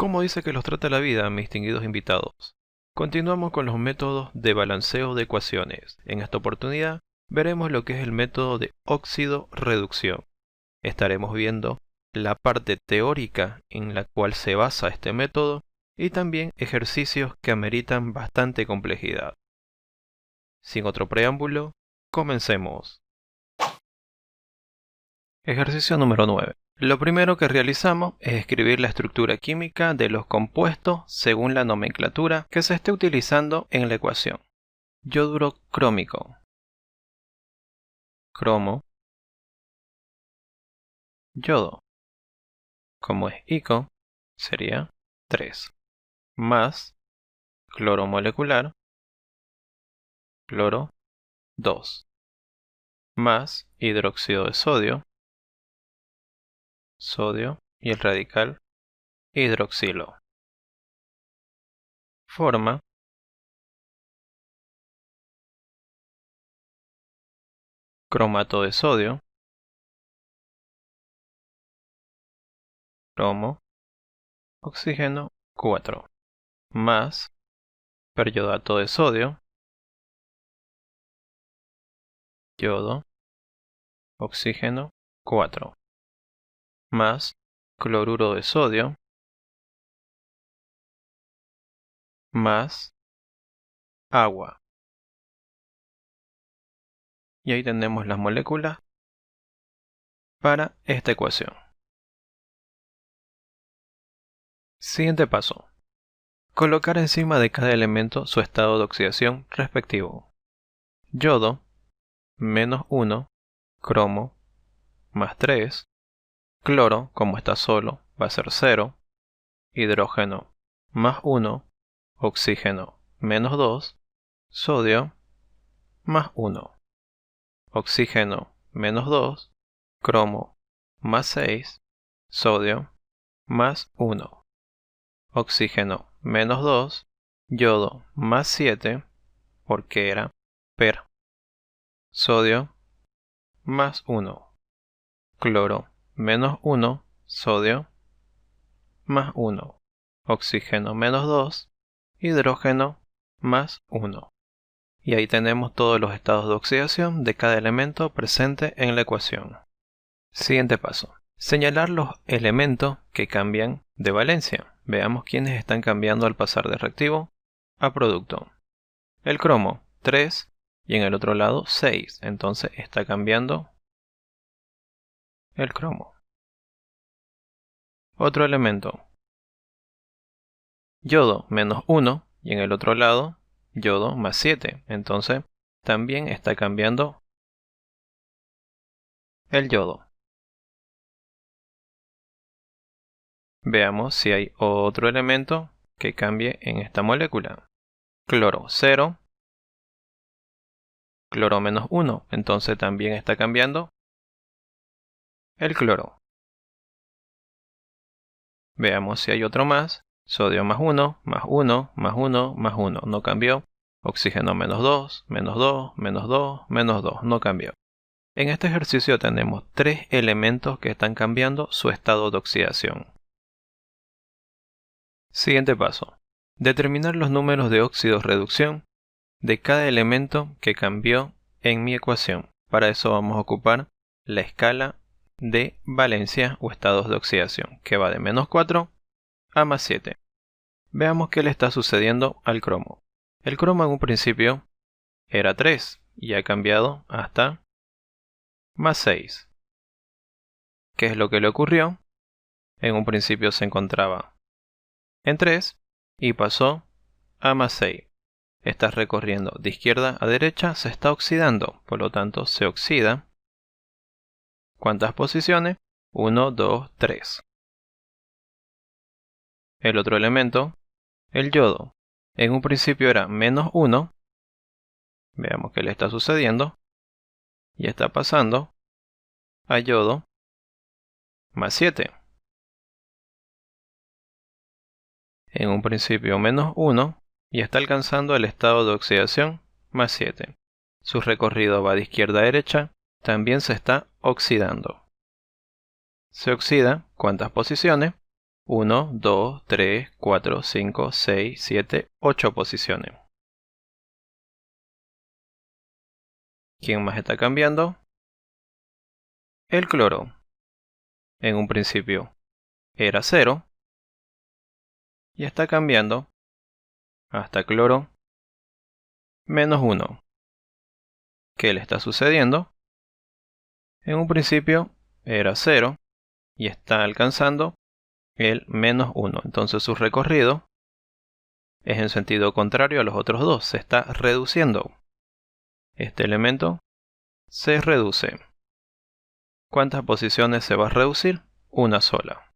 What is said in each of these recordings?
¿Cómo dice que los trata la vida, mis distinguidos invitados? Continuamos con los métodos de balanceo de ecuaciones. En esta oportunidad veremos lo que es el método de óxido-reducción. Estaremos viendo la parte teórica en la cual se basa este método y también ejercicios que ameritan bastante complejidad. Sin otro preámbulo, comencemos. Ejercicio número 9. Lo primero que realizamos es escribir la estructura química de los compuestos según la nomenclatura que se esté utilizando en la ecuación. Yoduro crómico, cromo, yodo, como es ico, sería 3, más cloro molecular, cloro 2, más hidróxido de sodio, sodio y el radical hidroxilo. Forma cromato de sodio, cromo, oxígeno 4, más periodato de sodio, yodo, oxígeno 4, más cloruro de sodio, más agua. Y ahí tenemos las moléculas para esta ecuación. Siguiente paso. Colocar encima de cada elemento su estado de oxidación respectivo. Yodo, menos 1, cromo, más 3, cloro, como está solo, va a ser 0, hidrógeno, más 1, oxígeno, menos 2, sodio, más 1, oxígeno, menos 2, cromo, más 6, sodio, más 1, oxígeno, menos 2, yodo, más 7, porque era per, sodio, más 1, cloro, menos 1, sodio, más 1, oxígeno, menos 2, hidrógeno, más 1. Y ahí tenemos todos los estados de oxidación de cada elemento presente en la ecuación. Siguiente paso. Señalar los elementos que cambian de valencia. Veamos quiénes están cambiando al pasar de reactivo a producto. El cromo, 3, y en el otro lado 6. Entonces está cambiando el cromo. Otro elemento. Yodo, menos 1, y en el otro lado yodo más 7. Entonces también está cambiando el yodo. Veamos si hay otro elemento que cambie en esta molécula. Cloro 0, cloro menos 1, entonces también está cambiando el cloro. Veamos si hay otro más. Sodio más 1, más 1, más 1, más 1, no cambió. Oxígeno menos 2, menos 2, menos 2, menos 2, no cambió. En este ejercicio tenemos 3 elementos que están cambiando su estado de oxidación. Siguiente paso. Determinar los números de óxido-reducción de cada elemento que cambió en mi ecuación. Para eso vamos a ocupar la escala de valencia o estados de oxidación, que va de menos 4 a más 7. Veamos qué le está sucediendo al cromo. El cromo en un principio era 3 y ha cambiado hasta más 6. ¿Qué es lo que le ocurrió? En un principio se encontraba en 3 y pasó a más 6. Está recorriendo de izquierda a derecha, se está oxidando, por lo tanto se oxida. ¿Cuántas posiciones? 1, 2, 3. El otro elemento, el yodo, en un principio era menos 1. Veamos qué le está sucediendo. Y está pasando a yodo más 7. En un principio menos 1 y está alcanzando el estado de oxidación más 7. Su recorrido va de izquierda a derecha, también se está oxidando. Se oxida, ¿cuántas posiciones? 1, 2, 3, 4, 5, 6, 7, 8 posiciones. ¿Quién más está cambiando? El cloro. En un principio era 0 y está cambiando hasta cloro -1. ¿Qué le está sucediendo? En un principio era 0 y está alcanzando el -1. Entonces su recorrido es en sentido contrario a los otros dos. Se está reduciendo. Este elemento se reduce. ¿Cuántas posiciones se va a reducir? Una sola.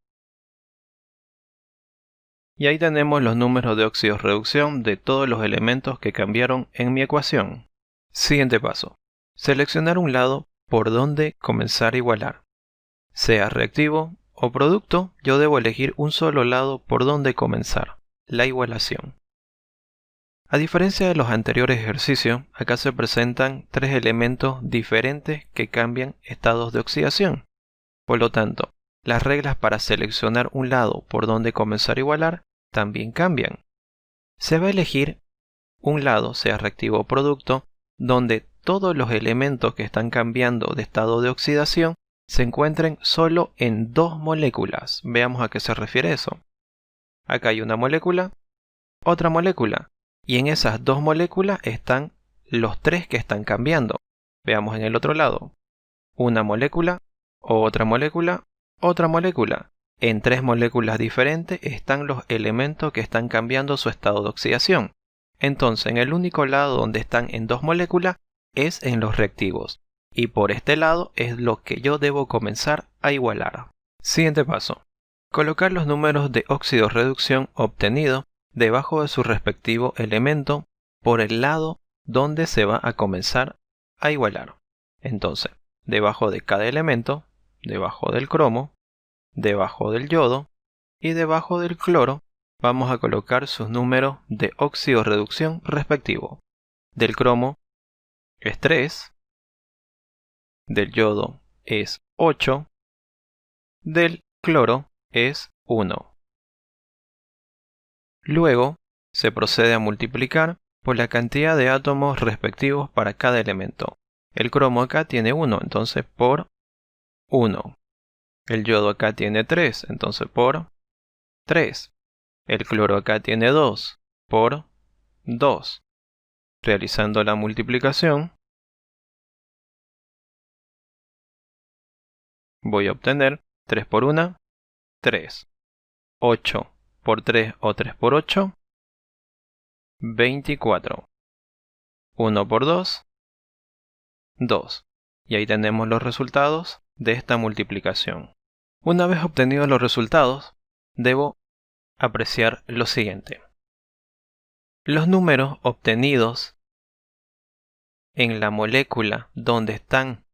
Y ahí tenemos los números de óxido-reducción de todos los elementos que cambiaron en mi ecuación. Siguiente paso. Seleccionar un lado por donde comenzar a igualar. Sea reactivo o producto, yo debo elegir un solo lado por donde comenzar, la igualación. A diferencia de los anteriores ejercicios, acá se presentan tres elementos diferentes que cambian estados de oxidación. Por lo tanto, las reglas para seleccionar un lado por donde comenzar a igualar también cambian. Se va a elegir un lado, sea reactivo o producto, donde todos los elementos que están cambiando de estado de oxidación se encuentren solo en dos moléculas. Veamos a qué se refiere eso. Acá hay una molécula, otra molécula, y en esas dos moléculas están los tres que están cambiando. Veamos en el otro lado. Una molécula, otra molécula, otra molécula. En tres moléculas diferentes están los elementos que están cambiando su estado de oxidación. Entonces, en el único lado donde están en dos moléculas es en los reactivos. Y por este lado es lo que yo debo comenzar a igualar. Siguiente paso. Colocar los números de óxido-reducción obtenidos debajo de su respectivo elemento por el lado donde se va a comenzar a igualar. Entonces, debajo de cada elemento, debajo del cromo, debajo del yodo y debajo del cloro, vamos a colocar sus números de óxido-reducción respectivos. Del cromo es 3, del yodo es 8, del cloro es 1. Luego se procede a multiplicar por la cantidad de átomos respectivos para cada elemento. El cromo acá tiene 1, entonces por 1. El yodo acá tiene 3, entonces por 3. El cloro acá tiene 2, por 2. Realizando la multiplicación, voy a obtener 3 por 1, 3. 8 por 3 o 3 por 8, 24. 1 por 2, 2. Y ahí tenemos los resultados de esta multiplicación. Una vez obtenidos los resultados, debo apreciar lo siguiente. Los números obtenidos en la molécula donde están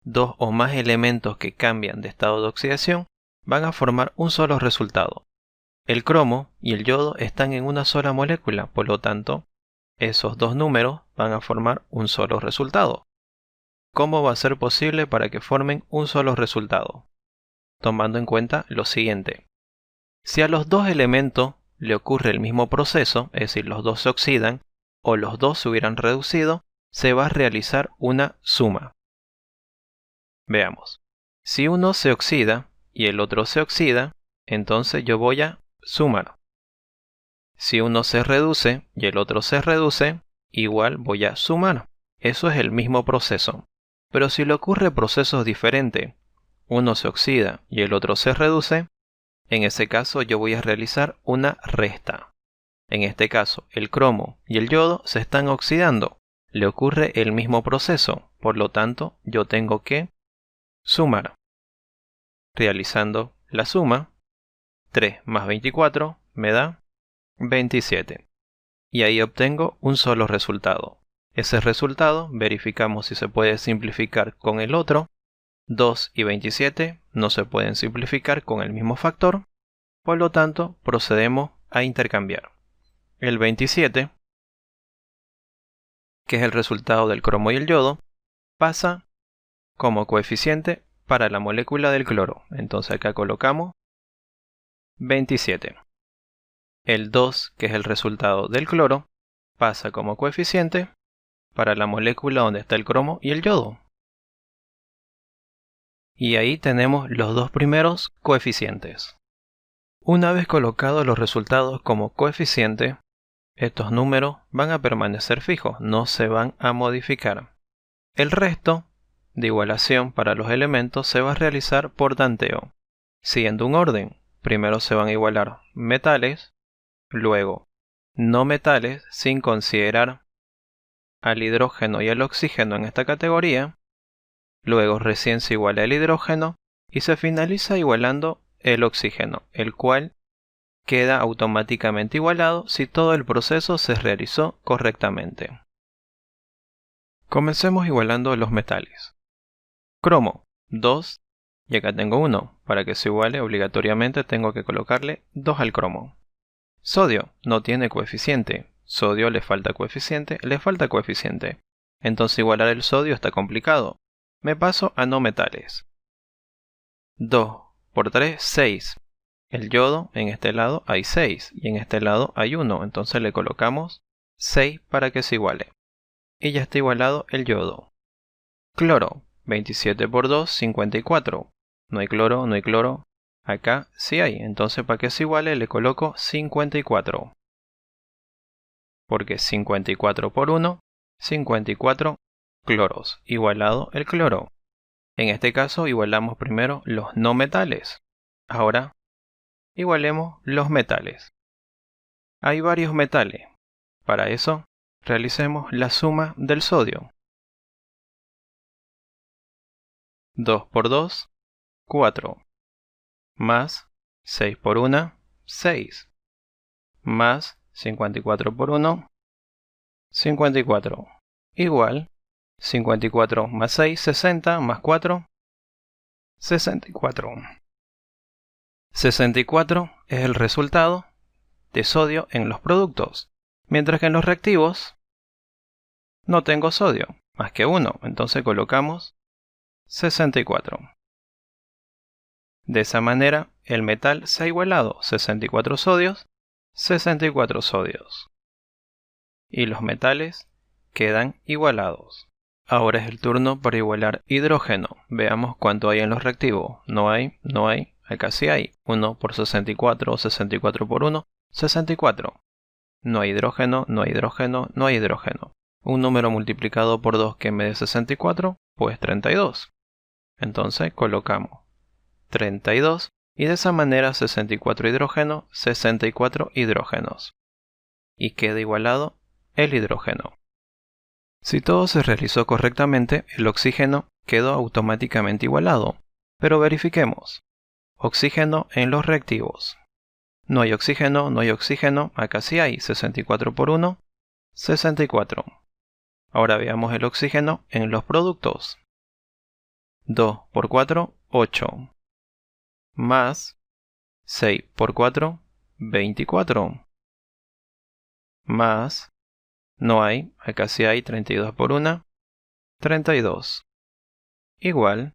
dos o más elementos que cambian de estado de oxidación van a formar un solo resultado. El cromo y el yodo están en una sola molécula, por lo tanto, esos dos números van a formar un solo resultado. ¿Cómo va a ser posible para que formen un solo resultado? Tomando en cuenta lo siguiente. Si a los dos elementos le ocurre el mismo proceso, es decir, los dos se oxidan o los dos se hubieran reducido, se va a realizar una suma. Veamos. Si uno se oxida y el otro se oxida, entonces yo voy a sumar. Si uno se reduce y el otro se reduce, igual voy a sumar. Eso es el mismo proceso. Pero si le ocurre procesos diferentes, uno se oxida y el otro se reduce, en ese caso yo voy a realizar una resta. En este caso, el cromo y el yodo se están oxidando. Le ocurre el mismo proceso, por lo tanto, yo tengo que sumar. Realizando la suma, 3 más 24 me da 27. Y ahí obtengo un solo resultado. Ese resultado verificamos si se puede simplificar con el otro. 2 y 27 no se pueden simplificar con el mismo factor. Por lo tanto, procedemos a intercambiar. El 27, que es el resultado del cromo y el yodo, pasa como coeficiente para la molécula del cloro. Entonces acá colocamos 27. El 2, que es el resultado del cloro, pasa como coeficiente para la molécula donde está el cromo y el yodo. Y ahí tenemos los dos primeros coeficientes. Una vez colocados los resultados como coeficiente, estos números van a permanecer fijos, no se van a modificar. El resto de igualación para los elementos se va a realizar por tanteo, siguiendo un orden. Primero se van a igualar metales, luego no metales sin considerar al hidrógeno y al oxígeno en esta categoría, luego recién se iguala el hidrógeno y se finaliza igualando el oxígeno, el cual queda automáticamente igualado si todo el proceso se realizó correctamente. Comencemos igualando los metales. Cromo, 2, y acá tengo 1. Para que se iguale obligatoriamente tengo que colocarle 2 al cromo. Sodio no tiene coeficiente. Sodio le falta coeficiente, Entonces igualar el sodio está complicado. Me paso a no metales. 2 por 3, 6. El yodo en este lado hay 6 y en este lado hay 1. Entonces le colocamos 6 para que se iguale. Y ya está igualado el yodo. Cloro, 27 por 2, 54. No hay cloro. Acá sí hay, entonces para que se iguale le coloco 54. Porque 54 por 1, 54 cloros, igualado el cloro. En este caso igualamos primero los no metales. Ahora igualemos los metales. Hay varios metales. Para eso realicemos la suma del sodio. 2 por 2, 4. Más 6 por 1, 6. Más 54 por 1, 54. Igual 54 más 6, 60, más 4, 64. 64 es el resultado de sodio en los productos, mientras que en los reactivos no tengo sodio, más que 1, entonces colocamos 64. De esa manera, el metal se ha igualado 64 sodios, 64 sodios. Y los metales quedan igualados. Ahora es el turno para igualar hidrógeno. Veamos cuánto hay en los reactivos. No hay. Acá sí hay. 1 por 64, 64 por 1, 64. No hay hidrógeno. Un número multiplicado por 2 que me dé 64, pues 32. Entonces colocamos 32 y de esa manera 64 hidrógeno, 64 hidrógenos. Y queda igualado el hidrógeno. Si todo se realizó correctamente, el oxígeno quedó automáticamente igualado. Pero verifiquemos. Oxígeno en los reactivos. No hay oxígeno, acá sí hay 64 por 1, 64. Ahora veamos el oxígeno en los productos. 2 por 4, 8. Más 6 por 4, 24. Más, no hay, acá sí hay 32 por 1, 32. Igual,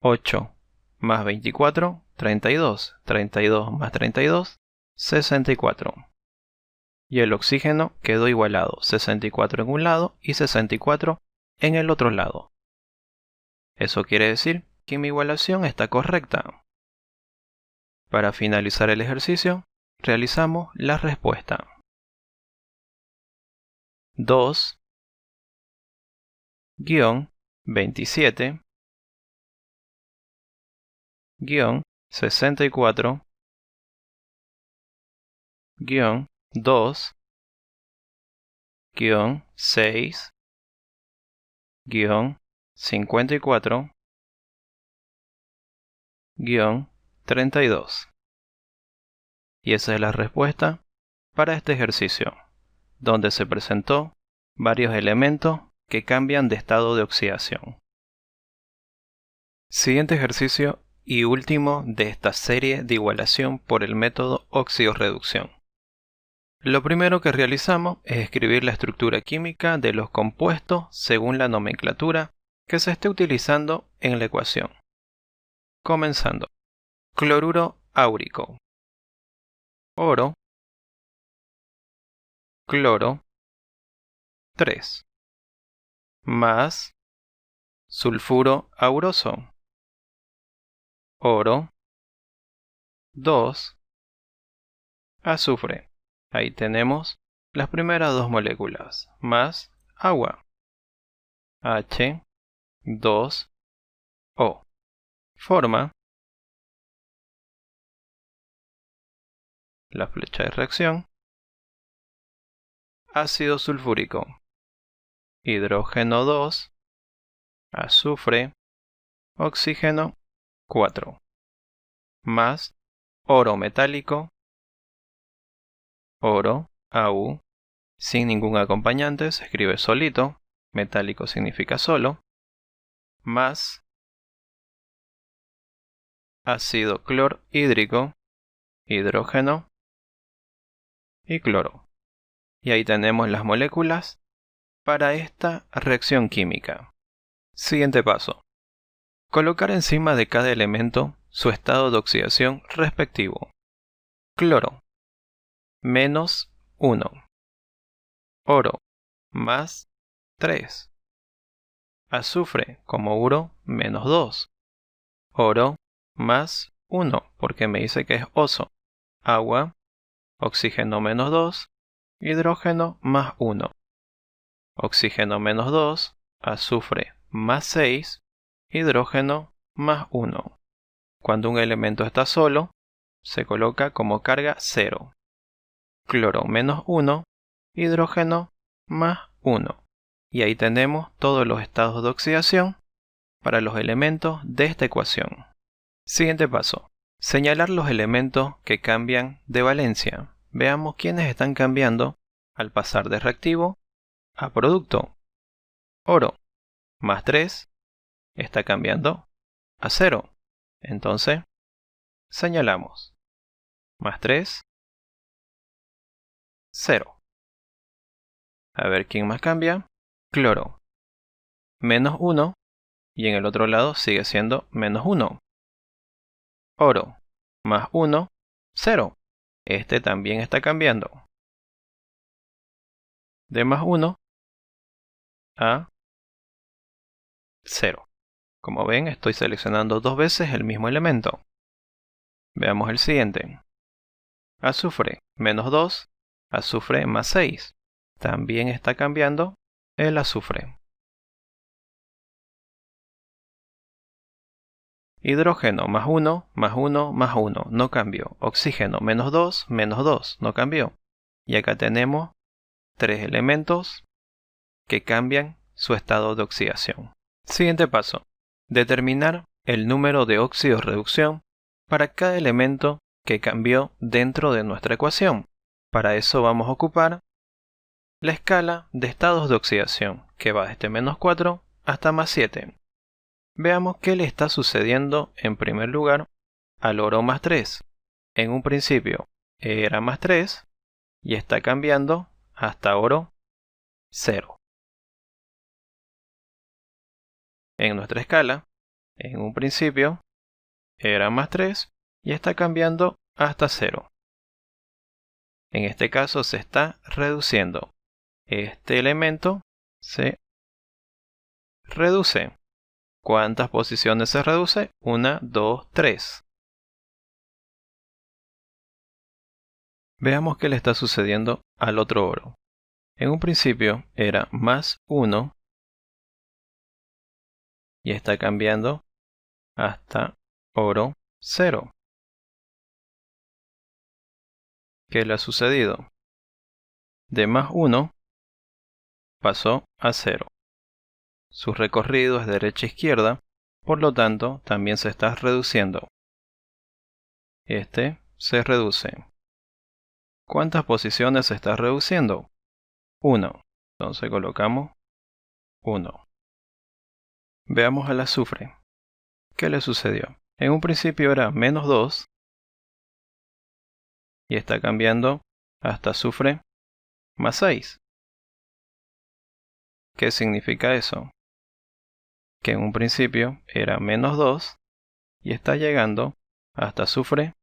8 más 24, 32. 32 más 32, 64. Y el oxígeno quedó igualado, 64 en un lado y 64 en el otro lado. Eso quiere decir que mi igualación está correcta. Para finalizar el ejercicio, realizamos la respuesta. 2 27 64 2 6 54 32. Y esa es la respuesta para este ejercicio, donde se presentó varios elementos que cambian de estado de oxidación. Siguiente ejercicio y último de esta serie de igualación por el método óxido-reducción. Lo primero que realizamos es escribir la estructura química de los compuestos según la nomenclatura que se esté utilizando en la ecuación. Comenzando. Cloruro áurico, oro, cloro, 3, más sulfuro auroso, oro, 2, azufre. Ahí tenemos las primeras dos moléculas, más agua, H2O. Forma la flecha de reacción, ácido sulfúrico, hidrógeno 2, azufre, oxígeno 4, más oro metálico, oro, Au, sin ningún acompañante, se escribe solito, metálico significa solo, más ácido clorhídrico, hidrógeno y cloro. Y ahí tenemos las moléculas para esta reacción química. Siguiente paso. Colocar encima de cada elemento su estado de oxidación respectivo. Cloro, menos 1. Oro, más 3. Azufre, como uro, menos 2. Oro, más 1, porque me dice que es oso. Agua, oxígeno menos 2. Hidrógeno más 1. Oxígeno menos 2. Azufre más 6. Hidrógeno más 1. Cuando un elemento está solo, se coloca como carga 0. Cloro menos 1. Hidrógeno más 1. Y ahí tenemos todos los estados de oxidación para los elementos de esta ecuación. Siguiente paso. Señalar los elementos que cambian de valencia. Veamos quiénes están cambiando al pasar de reactivo a producto. Oro, más 3, está cambiando a 0. Entonces, señalamos. Más 3, 0. A ver quién más cambia. Cloro, menos 1, y en el otro lado sigue siendo menos 1. Oro, más 1, 0. Este también está cambiando. De más 1 a 0. Como ven, estoy seleccionando dos veces el mismo elemento. Veamos el siguiente. Azufre, menos 2, azufre más 6. También está cambiando el azufre. Hidrógeno, más 1, más 1, más 1, no cambió. Oxígeno, menos 2, no cambió. Y acá tenemos tres elementos que cambian su estado de oxidación. Siguiente paso. Determinar el número de óxidos de reducción para cada elemento que cambió dentro de nuestra ecuación. Para eso vamos a ocupar la escala de estados de oxidación, que va desde menos 4 hasta más 7. Veamos qué le está sucediendo en primer lugar al oro más 3. En un principio era más 3 y está cambiando hasta oro 0. En nuestra escala, en un principio era más 3 y está cambiando hasta 0. En este caso se está reduciendo. Este elemento se reduce. ¿Cuántas posiciones se reduce? 1, 2, 3. Veamos qué le está sucediendo al otro oro. En un principio era más 1 y está cambiando hasta oro 0. ¿Qué le ha sucedido? De más 1 pasó a 0. Su recorrido es derecha a izquierda, por lo tanto también se está reduciendo. Este se reduce. ¿Cuántas posiciones se está reduciendo? 1. Entonces colocamos 1. Veamos al azufre. ¿Qué le sucedió? En un principio era menos 2 y está cambiando hasta azufre más 6. ¿Qué significa eso? Que en un principio era menos 2 y está llegando hasta azufre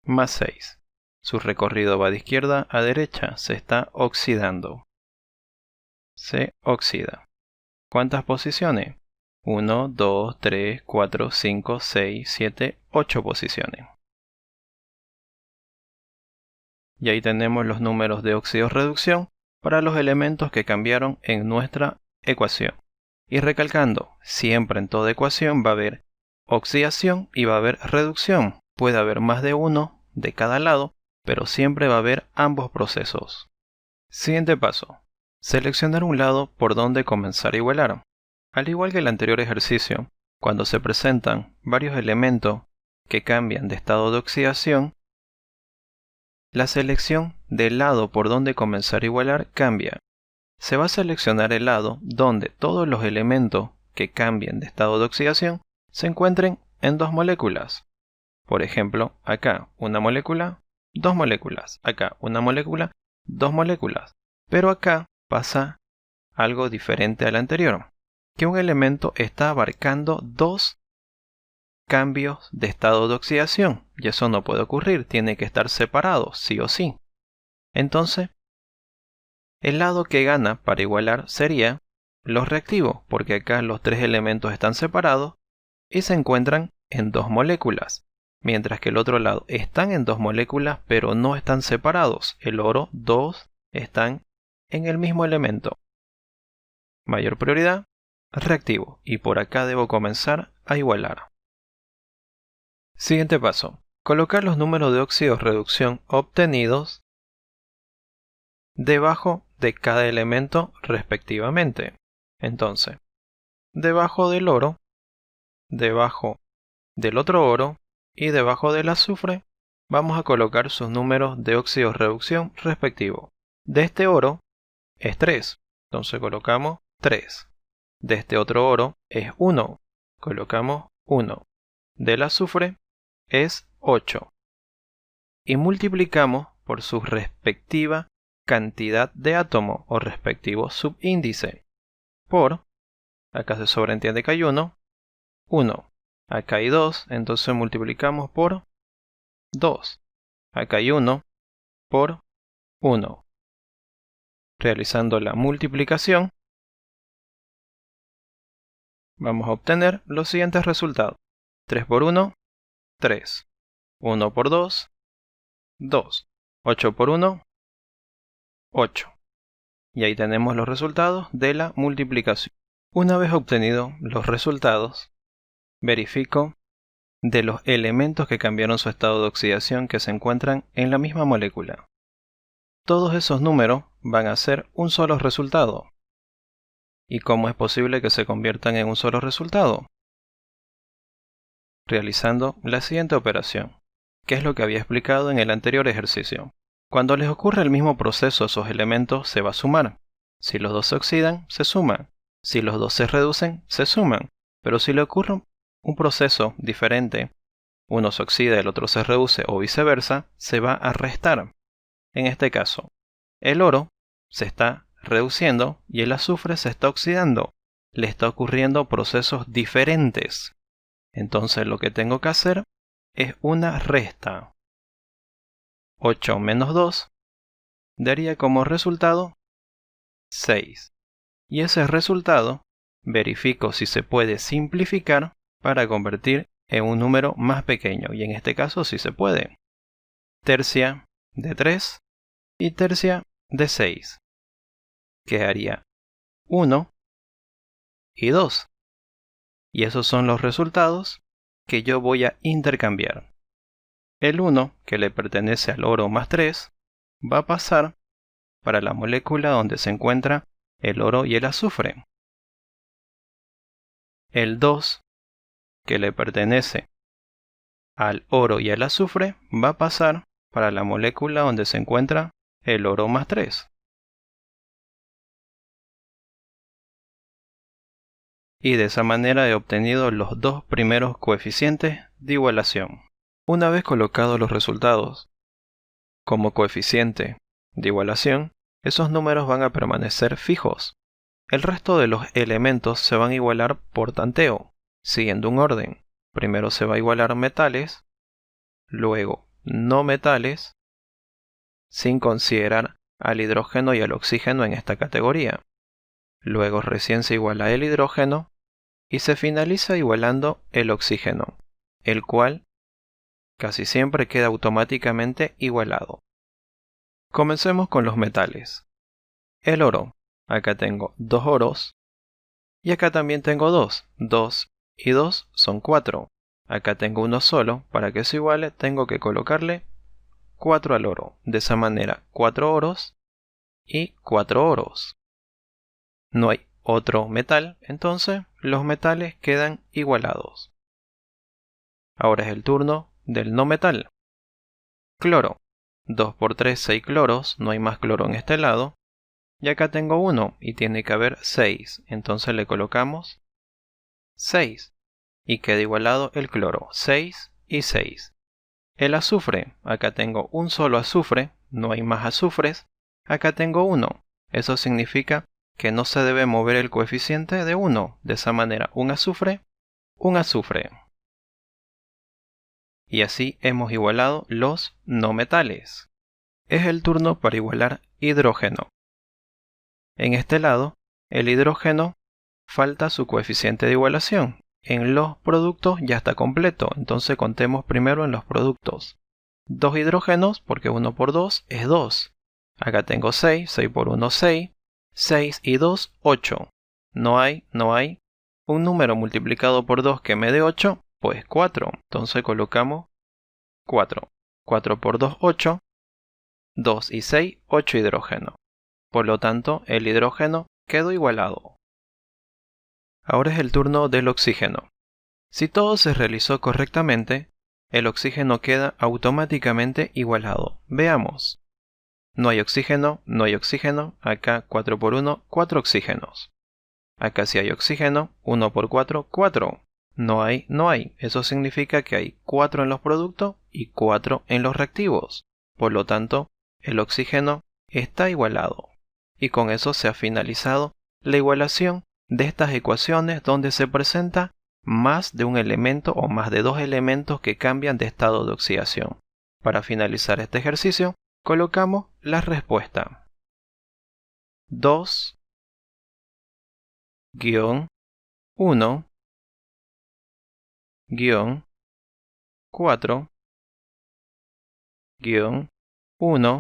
más 6. Su recorrido va de izquierda a derecha, se está oxidando. Se oxida. ¿Cuántas posiciones? 1, 2, 3, 4, 5, 6, 7, 8 posiciones. Y ahí tenemos los números de óxido-reducción para los elementos que cambiaron en nuestra ecuación. Y recalcando, siempre en toda ecuación va a haber oxidación y va a haber reducción. Puede haber más de uno de cada lado, pero siempre va a haber ambos procesos. Siguiente paso. Seleccionar un lado por donde comenzar a igualar. Al igual que el anterior ejercicio, cuando se presentan varios elementos que cambian de estado de oxidación, la selección del lado por donde comenzar a igualar cambia. Se va a seleccionar el lado donde todos los elementos que cambien de estado de oxidación se encuentren en dos moléculas. Por ejemplo, acá una molécula, dos moléculas. Acá una molécula, dos moléculas. Pero acá pasa algo diferente al anterior, que un elemento está abarcando dos cambios de estado de oxidación, y eso no puede ocurrir, tiene que estar separado, sí o sí. Entonces, el lado que gana para igualar sería los reactivos, porque acá los tres elementos están separados y se encuentran en dos moléculas, mientras que el otro lado están en dos moléculas pero no están separados. El oro, dos están en el mismo elemento. Mayor prioridad, reactivo, y por acá debo comenzar a igualar. Siguiente paso. Colocar los números de óxido-reducción obtenidos debajo de cada elemento respectivamente. Entonces, debajo del oro, debajo del otro oro y debajo del azufre, vamos a colocar sus números de óxido-reducción respectivos. De este oro es 3, entonces colocamos 3. De este otro oro es 1, colocamos 1. Del azufre es 8. Y multiplicamos por su respectiva cantidad de átomos o respectivo subíndice. Por, acá se sobreentiende que hay 1, 1. Acá hay 2, entonces multiplicamos por 2. Acá hay 1 por 1. Realizando la multiplicación, vamos a obtener los siguientes resultados. 3 por 1, 3. 1 por 2, 2. 8 por 1, 8. Y ahí tenemos los resultados de la multiplicación. Una vez obtenidos los resultados, verifico de los elementos que cambiaron su estado de oxidación que se encuentran en la misma molécula. Todos esos números van a ser un solo resultado. ¿Y cómo es posible que se conviertan en un solo resultado? Realizando la siguiente operación, que es lo que había explicado en el anterior ejercicio. Cuando les ocurre el mismo proceso a esos elementos, se va a sumar. Si los dos se oxidan, se suman. Si los dos se reducen, se suman. Pero si le ocurre un proceso diferente, uno se oxida, el otro se reduce o viceversa, se va a restar. En este caso, el oro se está reduciendo y el azufre se está oxidando. Le está ocurriendo procesos diferentes. Entonces lo que tengo que hacer es una resta. 8 menos 2 daría como resultado 6. Y ese resultado verifico si se puede simplificar para convertir en un número más pequeño. Y en este caso sí se puede. Tercia de 3 y tercia de 6. Quedaría 1 y 2. Y esos son los resultados que yo voy a intercambiar. El 1, que le pertenece al oro más 3, va a pasar para la molécula donde se encuentra el oro y el azufre. El 2, que le pertenece al oro y al azufre, va a pasar para la molécula donde se encuentra el oro más 3. Y de esa manera he obtenido los dos primeros coeficientes de igualación. Una vez colocados los resultados como coeficiente de igualación, esos números van a permanecer fijos. El resto de los elementos se van a igualar por tanteo, siguiendo un orden. Primero se va a igualar metales, luego no metales sin considerar al hidrógeno y al oxígeno en esta categoría. Luego recién se iguala el hidrógeno y se finaliza igualando el oxígeno, el cual casi siempre queda automáticamente igualado. Comencemos con los metales. El oro. Acá tengo 2 oros y acá también tengo 2. 2 y 2 son 4. Acá tengo uno solo. Para que se iguale tengo que colocarle 4 al oro. De esa manera 4 oros y 4 oros. No hay otro metal, entonces los metales quedan igualados. Ahora es el turno del no metal. Cloro. 2 por 3, 6 cloros. No hay más cloro en este lado. Y acá tengo 1 y tiene que haber 6. Entonces le colocamos 6. Y queda igualado el cloro. 6 y 6. El azufre. Acá tengo un solo azufre. No hay más azufres. Acá tengo 1. Eso significa que no se debe mover el coeficiente de 1. De esa manera, un azufre, un azufre. Y así hemos igualado los no metales. Es el turno para igualar hidrógeno. En este lado, el hidrógeno falta su coeficiente de igualación. En los productos ya está completo, entonces contemos primero en los productos. 2 hidrógenos, porque 1 por 2 es 2. Acá tengo 6, 6 por 1, 6. 6 y 2, 8. No hay un número multiplicado por 2 que me dé 8, pues 4. Entonces colocamos 4. 4 por 2, 8. 2 y 6, 8 hidrógeno. Por lo tanto, el hidrógeno quedó igualado. Ahora es el turno del oxígeno. Si todo se realizó correctamente, el oxígeno queda automáticamente igualado. Veamos. No hay oxígeno, no hay oxígeno. Acá 4 por 1, 4 oxígenos. Acá sí hay oxígeno, 1 por 4, 4. No hay. Eso significa que hay 4 en los productos y 4 en los reactivos. Por lo tanto, el oxígeno está igualado. Y con eso se ha finalizado la igualación de estas ecuaciones donde se presenta más de un elemento o más de 2 elementos que cambian de estado de oxidación. Para finalizar este ejercicio, colocamos la respuesta. 2, 1, 4, 1,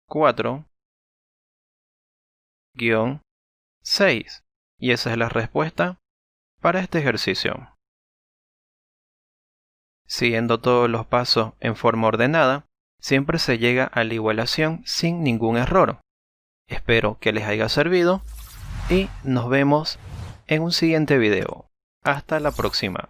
4, 6. Y esa es la respuesta para este ejercicio. Siguiendo todos los pasos en forma ordenada, siempre se llega a la igualación sin ningún error. Espero que les haya servido y nos vemos en un siguiente video. Hasta la próxima.